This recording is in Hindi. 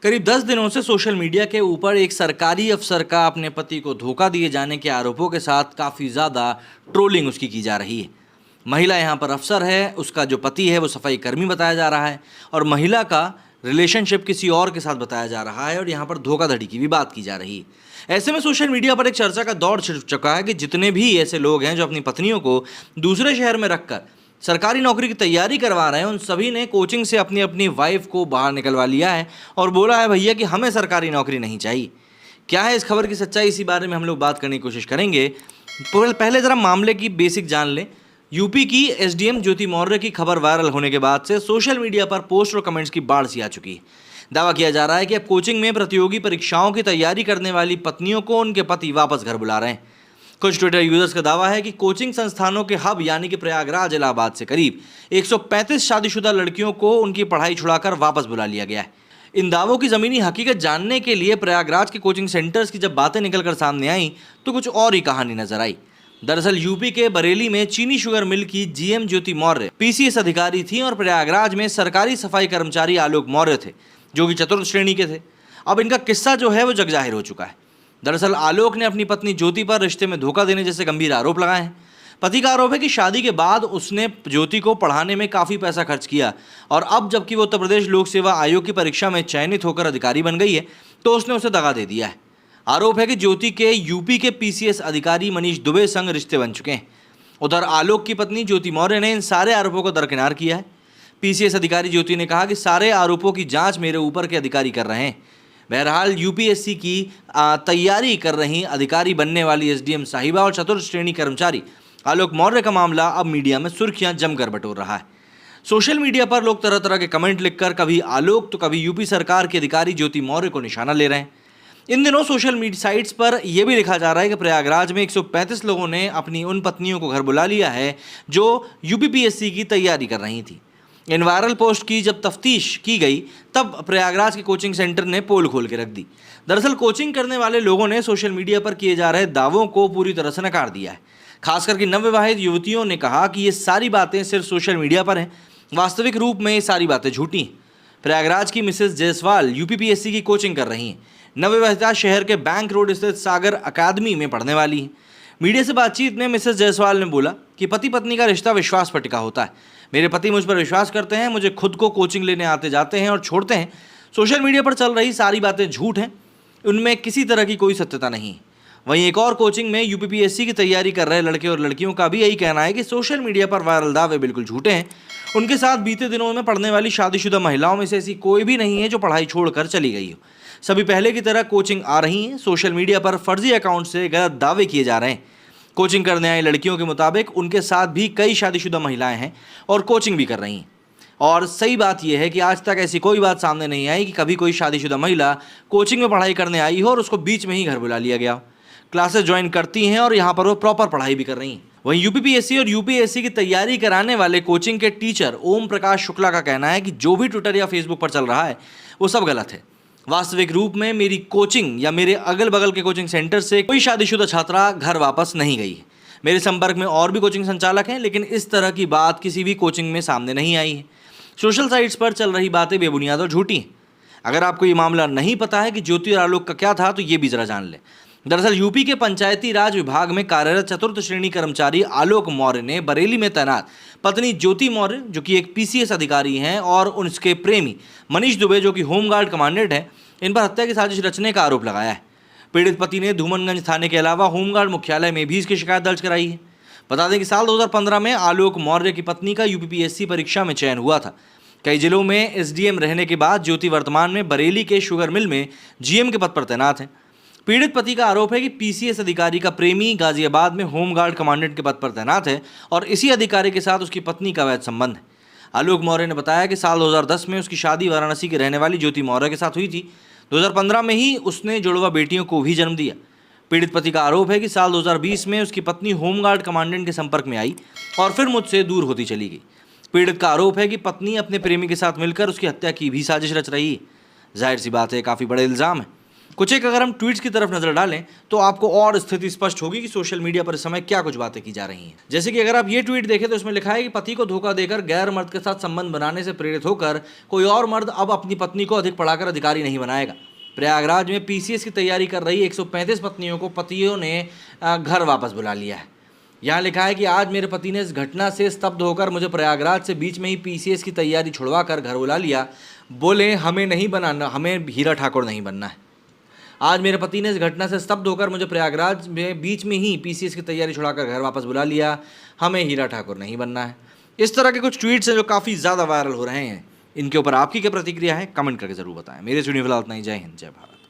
करीब 10 दिनों से सोशल मीडिया के ऊपर एक सरकारी अफसर का अपने पति को धोखा दिए जाने के आरोपों के साथ काफ़ी ज़्यादा ट्रोलिंग उसकी की जा रही है। महिला यहाँ पर अफसर है, उसका जो पति है वो सफाई कर्मी बताया जा रहा है और महिला का रिलेशनशिप किसी और के साथ बताया जा रहा है और यहाँ पर धोखाधड़ी की भी बात की जा रही है। ऐसे में सोशल मीडिया पर एक चर्चा का दौर छिड़ चुका है कि जितने भी ऐसे लोग हैं जो अपनी पत्नियों को दूसरे शहर में रखकर सरकारी नौकरी की तैयारी करवा रहे हैं, उन सभी ने कोचिंग से अपनी अपनी वाइफ को बाहर निकलवा लिया है और बोला है भैया कि हमें सरकारी नौकरी नहीं चाहिए। क्या है इस खबर की सच्चाई, इसी बारे में हम लोग बात करने की कोशिश करेंगे। पहले ज़रा मामले की बेसिक जान लें। यूपी की एसडीएम ज्योति मौर्य की खबर वायरल होने के बाद से सोशल मीडिया पर पोस्ट और कमेंट्स की बाढ़ सी आ चुकी है। दावा किया जा रहा है कि अब कोचिंग में प्रतियोगी परीक्षाओं की तैयारी करने वाली पत्नियों को उनके पति वापस घर बुला रहे हैं। कुछ ट्विटर यूजर्स का दावा है कि कोचिंग संस्थानों के हब यानी कि प्रयागराज इलाहाबाद से करीब 135 शादीशुदा लड़कियों को उनकी पढ़ाई छुड़ाकर वापस बुला लिया गया है। इन दावों की ज़मीनी हकीकत जानने के लिए प्रयागराज के कोचिंग सेंटर्स की जब बातें निकलकर सामने आई तो कुछ और ही कहानी नजर आई। दरअसल यूपी के बरेली में चीनी शुगर मिल की जीएम ज्योति मौर्य पीसीएस अधिकारी थी और प्रयागराज में सरकारी सफाई कर्मचारी आलोक मौर्य थे, जो कि चतुर्थ श्रेणी के थे। अब इनका किस्सा जो है वो जग जाहिर हो चुका है। दरअसल आलोक ने अपनी पत्नी ज्योति पर रिश्ते में धोखा देने जैसे गंभीर आरोप लगाए हैं। पति का आरोप है कि शादी के बाद उसने ज्योति को पढ़ाने में काफ़ी पैसा खर्च किया और अब जबकि वो उत्तर प्रदेश लोक सेवा आयोग की परीक्षा में चयनित होकर अधिकारी बन गई है तो उसने उसे दगा दे दिया है। आरोप है कि ज्योति के यूपी के पीसीएस अधिकारी मनीष दुबे संग रिश्ते बन चुके हैं। उधर आलोक की पत्नी ज्योति मौर्य ने इन सारे आरोपों को दरकिनार किया है। पीसीएस अधिकारी ज्योति ने कहा कि सारे आरोपों की जाँच मेरे ऊपर के अधिकारी कर रहे हैं। बहरहाल यूपीएससी की तैयारी कर रही अधिकारी बनने वाली एसडीएम साहिबा और चतुर्थ श्रेणी कर्मचारी आलोक मौर्य का मामला अब मीडिया में सुर्खियां जमकर बटोर रहा है। सोशल मीडिया पर लोग तरह तरह के कमेंट लिखकर कभी आलोक तो कभी यूपी सरकार के अधिकारी ज्योति मौर्य को निशाना ले रहे हैं। इन दिनों सोशल मीडिया साइट्स पर यह भी लिखा जा रहा है कि प्रयागराज में 135 लोगों ने अपनी उन पत्नियों को घर बुला लिया है जो यूपीपीएससी की तैयारी कर रही थी। इन वायरल पोस्ट की जब तफ्तीश की गई तब प्रयागराज के कोचिंग सेंटर ने पोल खोल के रख दी। दरअसल कोचिंग करने वाले लोगों ने सोशल मीडिया पर किए जा रहे दावों को पूरी तरह से नकार दिया है। खासकर कि नवविवाहित युवतियों ने कहा कि ये सारी बातें सिर्फ सोशल मीडिया पर हैं, वास्तविक रूप में ये सारी बातें झूठी हैं। प्रयागराज की मिसेस जायसवाल यूपीपीएससी की कोचिंग कर रही हैं। नवविवाहिता शहर के बैंक रोड स्थित सागर अकादमी में पढ़ने वाली हैं। मीडिया से बातचीत में मिसेस जायसवाल ने बोला कि पति पत्नी का रिश्ता विश्वास पर टिका होता है। मेरे पति मुझ पर विश्वास करते हैं, मुझे खुद को कोचिंग लेने आते जाते हैं और छोड़ते हैं। सोशल मीडिया पर चल रही सारी बातें झूठ हैं, उनमें किसी तरह की कोई सत्यता नहीं है। वहीं एक और कोचिंग में यूपीपीएससी की तैयारी कर रहे लड़के और लड़कियों का भी यही कहना है कि सोशल मीडिया पर वायरल दावे बिल्कुल झूठे हैं। उनके साथ बीते दिनों में पढ़ने वाली शादीशुदा महिलाओं में से ऐसी कोई भी नहीं है जो पढ़ाई छोड़कर चली गई हो। सभी पहले की तरह कोचिंग आ रही हैं। सोशल मीडिया पर फर्जी अकाउंट से गलत दावे किए जा रहे हैं। कोचिंग करने आई लड़कियों के मुताबिक उनके साथ भी कई शादीशुदा महिलाएं हैं और कोचिंग भी कर रही हैं। और सही बात यह है कि आज तक ऐसी कोई बात सामने नहीं आई कि कभी कोई शादीशुदा महिला कोचिंग में पढ़ाई करने आई हो और उसको बीच में ही घर बुला लिया गया। क्लासेस ज्वाइन करती हैं और यहाँ पर वो प्रॉपर पढ़ाई भी कर रही हैं। वहीं यूपीपीएससी और यूपीएससी की तैयारी कराने वाले कोचिंग के टीचर ओम प्रकाश शुक्ला का कहना है कि जो भी ट्विटर या फेसबुक पर चल रहा है वो सब गलत है। वास्तविक रूप में मेरी कोचिंग या मेरे अगल बगल के कोचिंग सेंटर से कोई शादीशुदा छात्रा घर वापस नहीं गई है। मेरे संपर्क में और भी कोचिंग संचालक हैं, लेकिन इस तरह की बात किसी भी कोचिंग में सामने नहीं आई है। सोशल साइट्स पर चल रही बातें बेबुनियाद और झूठी हैं। अगर आपको ये मामला नहीं पता है कि ज्योति और आलोक का क्या था तो ये भी जरा जान लें। दरअसल यूपी के पंचायती राज विभाग में कार्यरत चतुर्थ श्रेणी कर्मचारी आलोक मौर्य ने बरेली में तैनात पत्नी ज्योति मौर्य, जो कि एक पीसीएस अधिकारी हैं, और उनके प्रेमी मनीष दुबे, जो कि होमगार्ड कमांडेंट हैं, इन पर हत्या की साजिश रचने का आरोप लगाया है। पीड़ित पति ने धूमनगंज थाने के अलावा होमगार्ड मुख्यालय में भी इसकी शिकायत दर्ज कराई है। बता दें कि साल 2015 में आलोक मौर्य की पत्नी का यूपीपीएससी परीक्षा में चयन हुआ था। कई जिलों में एसडीएम रहने के बाद ज्योति वर्तमान में बरेली के शुगर मिल में जीएम के पद पर तैनात हैं। पीड़ित पति का आरोप है कि पीसीएस अधिकारी का प्रेमी गाजियाबाद में होमगार्ड कमांडेंट के पद पर तैनात है और इसी अधिकारी के साथ उसकी पत्नी का वैध संबंध है। आलोक मौर्य ने बताया कि साल 2010 में उसकी शादी वाराणसी की रहने वाली ज्योति मौर्य के साथ हुई थी। 2015 में ही उसने जुड़वा बेटियों को भी जन्म दिया। पीड़ित पति का आरोप है कि साल 2020 में उसकी पत्नी होमगार्ड कमांडेंट के संपर्क में आई और फिर मुझसे दूर होती चली गई। पीड़ित का आरोप है कि पत्नी अपने प्रेमी के साथ मिलकर उसकी हत्या की भी साजिश रच रही है। जाहिर सी बात है, काफ़ी बड़े इल्ज़ाम है। कुछ एक अगर हम ट्वीट्स की तरफ नजर डालें तो आपको और स्थिति स्पष्ट होगी कि सोशल मीडिया पर इस समय क्या कुछ बातें की जा रही हैं। जैसे कि अगर आप ये ट्वीट देखें तो इसमें लिखा है कि पति को धोखा देकर गैर मर्द के साथ संबंध बनाने से प्रेरित होकर कोई और मर्द अब अपनी पत्नी को अधिक पढ़ाकर अधिकारी नहीं बनाएगा। प्रयागराज में पीसीएस की तैयारी कर रही 135 पत्नियों को पतियों ने घर वापस बुला लिया है। यहाँ लिखा है कि आज मेरे पति ने इस घटना से स्तब्ध होकर मुझे प्रयागराज से बीच में ही पीसीएस की तैयारी छुड़वा कर घर बुला लिया। बोले हमें नहीं बनाना, हमें हीरा ठाकुर नहीं बनना है। आज मेरे पति ने इस घटना से स्तब्ध होकर मुझे प्रयागराज में बीच में ही पीसीएस की तैयारी छुड़ाकर घर वापस बुला लिया। हमें हीरा ठाकुर नहीं बनना है। इस तरह के कुछ ट्वीट्स हैं जो काफ़ी ज़्यादा वायरल हो रहे हैं। इनके ऊपर आपकी क्या प्रतिक्रिया है, कमेंट करके ज़रूर बताएं। मेरे स्टूडियो फिलहाल इतना ही। जय हिंद, जय भारत।